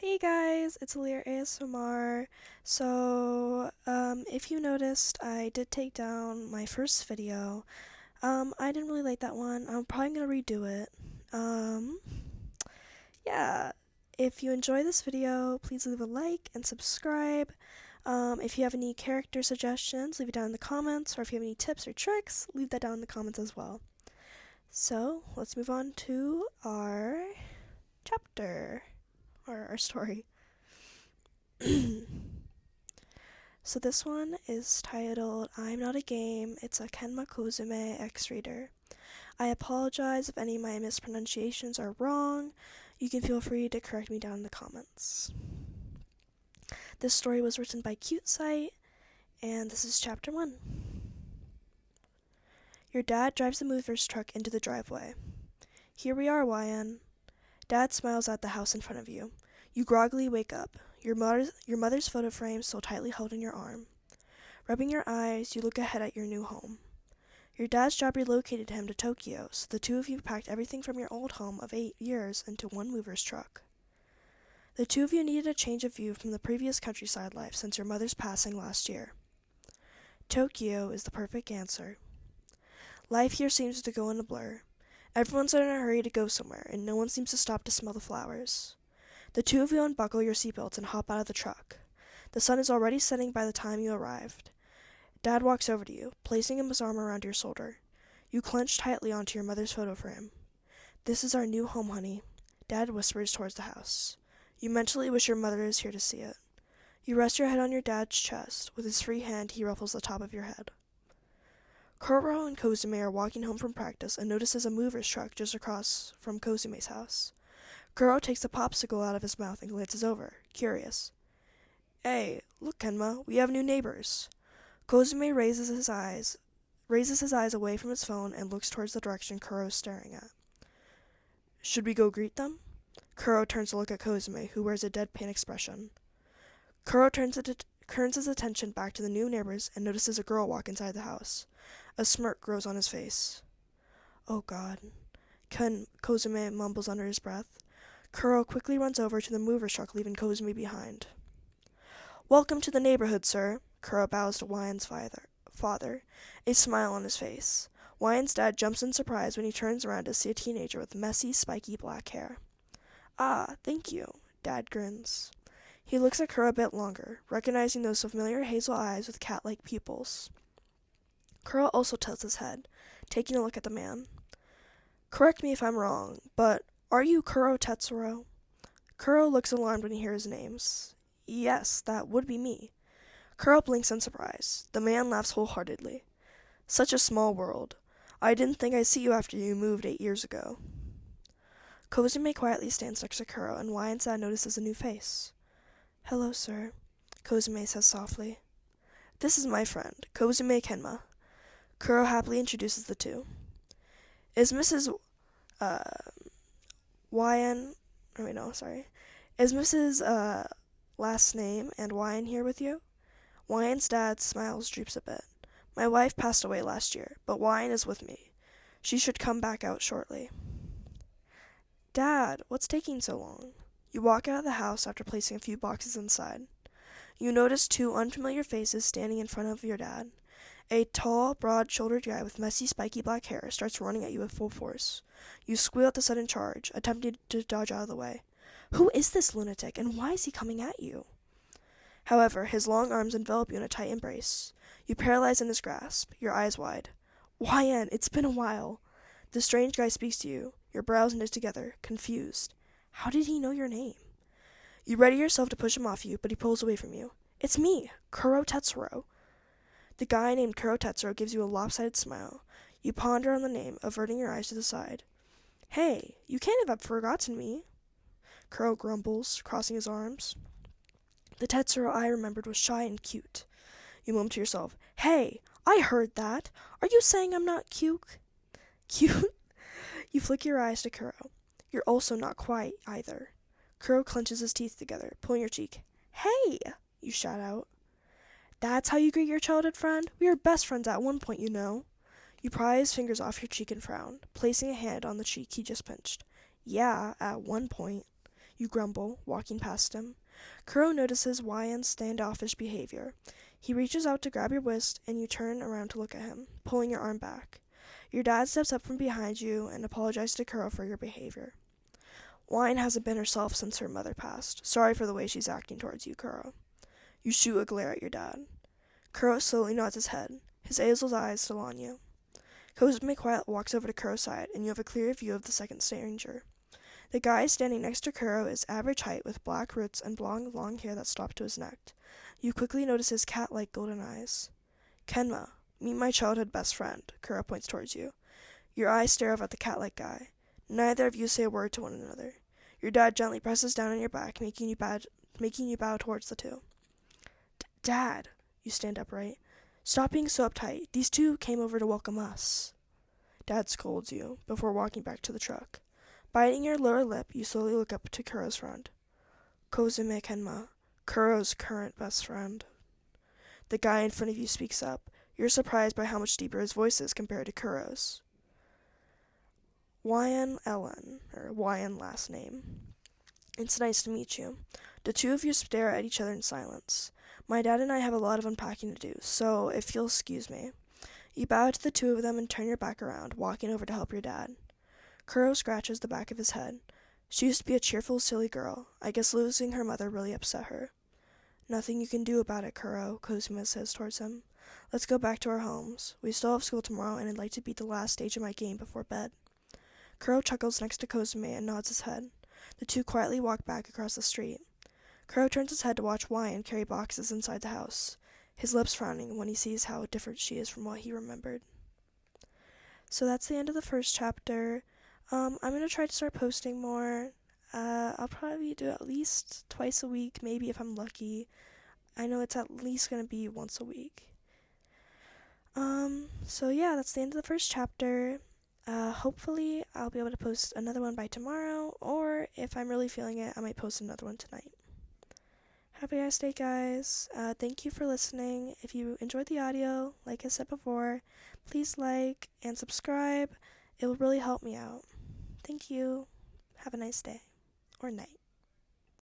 Hey guys, it's Eleer ASMR. If you noticed, I did take down my first video. I didn't really like that one. I'm probably gonna redo it. Um, yeah. If you enjoy this video, please leave a like and subscribe. If you have any character suggestions, leave it down in the comments, or if you have any tips or tricks, leave that down in the comments as well. So, let's move on to our chapter, or our story. So this one is titled I'm Not a Game. It's a Kenma Kozume X-Reader. I apologize if any of my mispronunciations are wrong. You can feel free to correct me down in the comments. This story was written by Cutesight, and this is chapter 1. Your dad drives the mover's truck into the driveway. Here we are, YN. Dad smiles at the house in front of you. You groggily wake up, your mother's photo frame still tightly held in your arm. Rubbing your eyes, you look ahead at your new home. Your dad's job relocated him to Tokyo, so the two of you packed everything from your old home of 8 years into one mover's truck. The two of you needed a change of view from the previous countryside life since your mother's passing last year. Tokyo is the perfect answer. Life here seems to go in a blur. Everyone's in a hurry to go somewhere, and no one seems to stop to smell the flowers. The two of you unbuckle your seatbelts and hop out of the truck. The sun is already setting by the time you arrived. Dad walks over to you, placing his arm around your shoulder. You clench tightly onto your mother's photo frame. This is our new home, honey. Dad whispers towards the house. You mentally wish your mother is here to see it. You rest your head on your dad's chest. With his free hand, he ruffles the top of your head. Kuro and Kozume are walking home from practice and notices a mover's truck just across from Kozume's house. Kuro takes a popsicle out of his mouth and glances over, curious. Hey, look, Kenma, we have new neighbors. Kozume raises his eyes away from his phone and looks towards the direction Kuro is staring at. Should we go greet them? Kuro turns to look at Kozume, who wears a deadpan expression. Kuro turns his attention back to the new neighbors and notices a girl walk inside the house. A smirk grows on his face. Oh God, Kozume mumbles under his breath. Kuro quickly runs over to the mover's truck, leaving Kozume behind. Welcome to the neighborhood, sir. Kuro bows to Wyan's father, a smile on his face. Wyan's dad jumps in surprise when he turns around to see a teenager with messy, spiky black hair. Ah, thank you, Dad grins. He looks at Kuro a bit longer, recognizing those familiar hazel eyes with cat-like pupils. Kuro also tilts his head, taking a look at the man. Correct me if I'm wrong, but are you Kuro Tetsuro? Kuro looks alarmed when he hears names. Yes, that would be me. Kuro blinks in surprise. The man laughs wholeheartedly. Such a small world. I didn't think I'd see you after you moved 8 years ago. Kozume quietly stands next to Kuro, and Wyan's dad notices a new face. Hello, sir, Kozume says softly. This is my friend, Kozume Kenma. Kuro happily introduces the two. Is Mrs. Is Mrs. Last name and Wyan here with you? Wyan's dad's smile droops a bit. My wife passed away last year, but Wyan is with me. She should come back out shortly. Dad, what's taking so long? You walk out of the house after placing a few boxes inside. You notice two unfamiliar faces standing in front of your dad. A tall, broad-shouldered guy with messy, spiky black hair starts running at you with full force. You squeal at the sudden charge, attempting to dodge out of the way. Who is this lunatic, and why is he coming at you? However, his long arms envelop you in a tight embrace. You paralyze in his grasp, your eyes wide. Wyan, it's been a while. The strange guy speaks to you, your brows knit together, confused. How did he know your name? You ready yourself to push him off you, but he pulls away from you. It's me, Kuro Tetsuro. The guy named Kuro Tetsuro gives you a lopsided smile. You ponder on the name, averting your eyes to the side. Hey, you can't have forgotten me. Kuro grumbles, crossing his arms. The Tetsuro I remembered was shy and cute. You mum to yourself, Hey, I heard that. Are you saying I'm not cute? Cute? You flick your eyes to Kuro. You're also not quiet either. Kuro clenches his teeth together, pulling your cheek. Hey! You shout out. That's how you greet your childhood friend? We were best friends at one point, you know. You pry his fingers off your cheek and frown, placing a hand on the cheek he just pinched. Yeah, at one point. you grumble, walking past him. Kuro notices Wayan's standoffish behavior. He reaches out to grab your wrist, and you turn around to look at him, pulling your arm back. Your dad steps up from behind you and apologizes to Kuro for your behavior. Wayan hasn't been herself since her mother passed. Sorry for the way she's acting towards you, Kuro. You shoot a glare at your dad. Kuro slowly nods his head, his hazel eyes still on you. Kozume quietly walks over to Kuro's side, and you have a clear view of the second stranger. The guy standing next to Kuro is average height with black roots and long hair that stop to his neck. You quickly notice his cat-like golden eyes. Kenma, meet my childhood best friend, Kuro points towards you. Your eyes stare up at the cat-like guy. Neither of you say a word to one another. Your dad gently presses down on your back, making you bow towards the two. Dad, you stand upright. Stop being so uptight. These two came over to welcome us. Dad scolds you, before walking back to the truck. Biting your lower lip, you slowly look up to Kuro's friend. Kozume Kenma, Kuro's current best friend. The guy in front of you speaks up. You're surprised by how much deeper his voice is compared to Kuro's. Wayan Ellen, or Wayan last name. It's nice to meet you. The two of you stare at each other in silence. My dad and I have a lot of unpacking to do, so if you'll excuse me. You bow to the two of them and turn your back around, walking over to help your dad. Kuro scratches the back of his head. She used to be a cheerful, silly girl. I guess losing her mother really upset her. Nothing you can do about it, Kuro, Kozume says towards him. Let's go back to our homes. We still have school tomorrow, and I'd like to beat the last stage of my game before bed. Kuro chuckles next to Kozume and nods his head. The two quietly walk back across the street. Kuro turns his head to watch Wayan carry boxes inside the house, his lips frowning when he sees how different she is from what he remembered. So that's the end of the first chapter. I'm going to try to start posting more. I'll probably do it at least twice a week, maybe if I'm lucky. I know it's at least going to be once a week. So yeah, that's the end of the first chapter. Hopefully I'll be able to post another one by tomorrow, or if I'm really feeling it, I might post another one tonight. Have a nice day, guys. Thank you for listening. If you enjoyed the audio, like I said before, please like and subscribe. It will really help me out. Thank you. Have a nice day or night.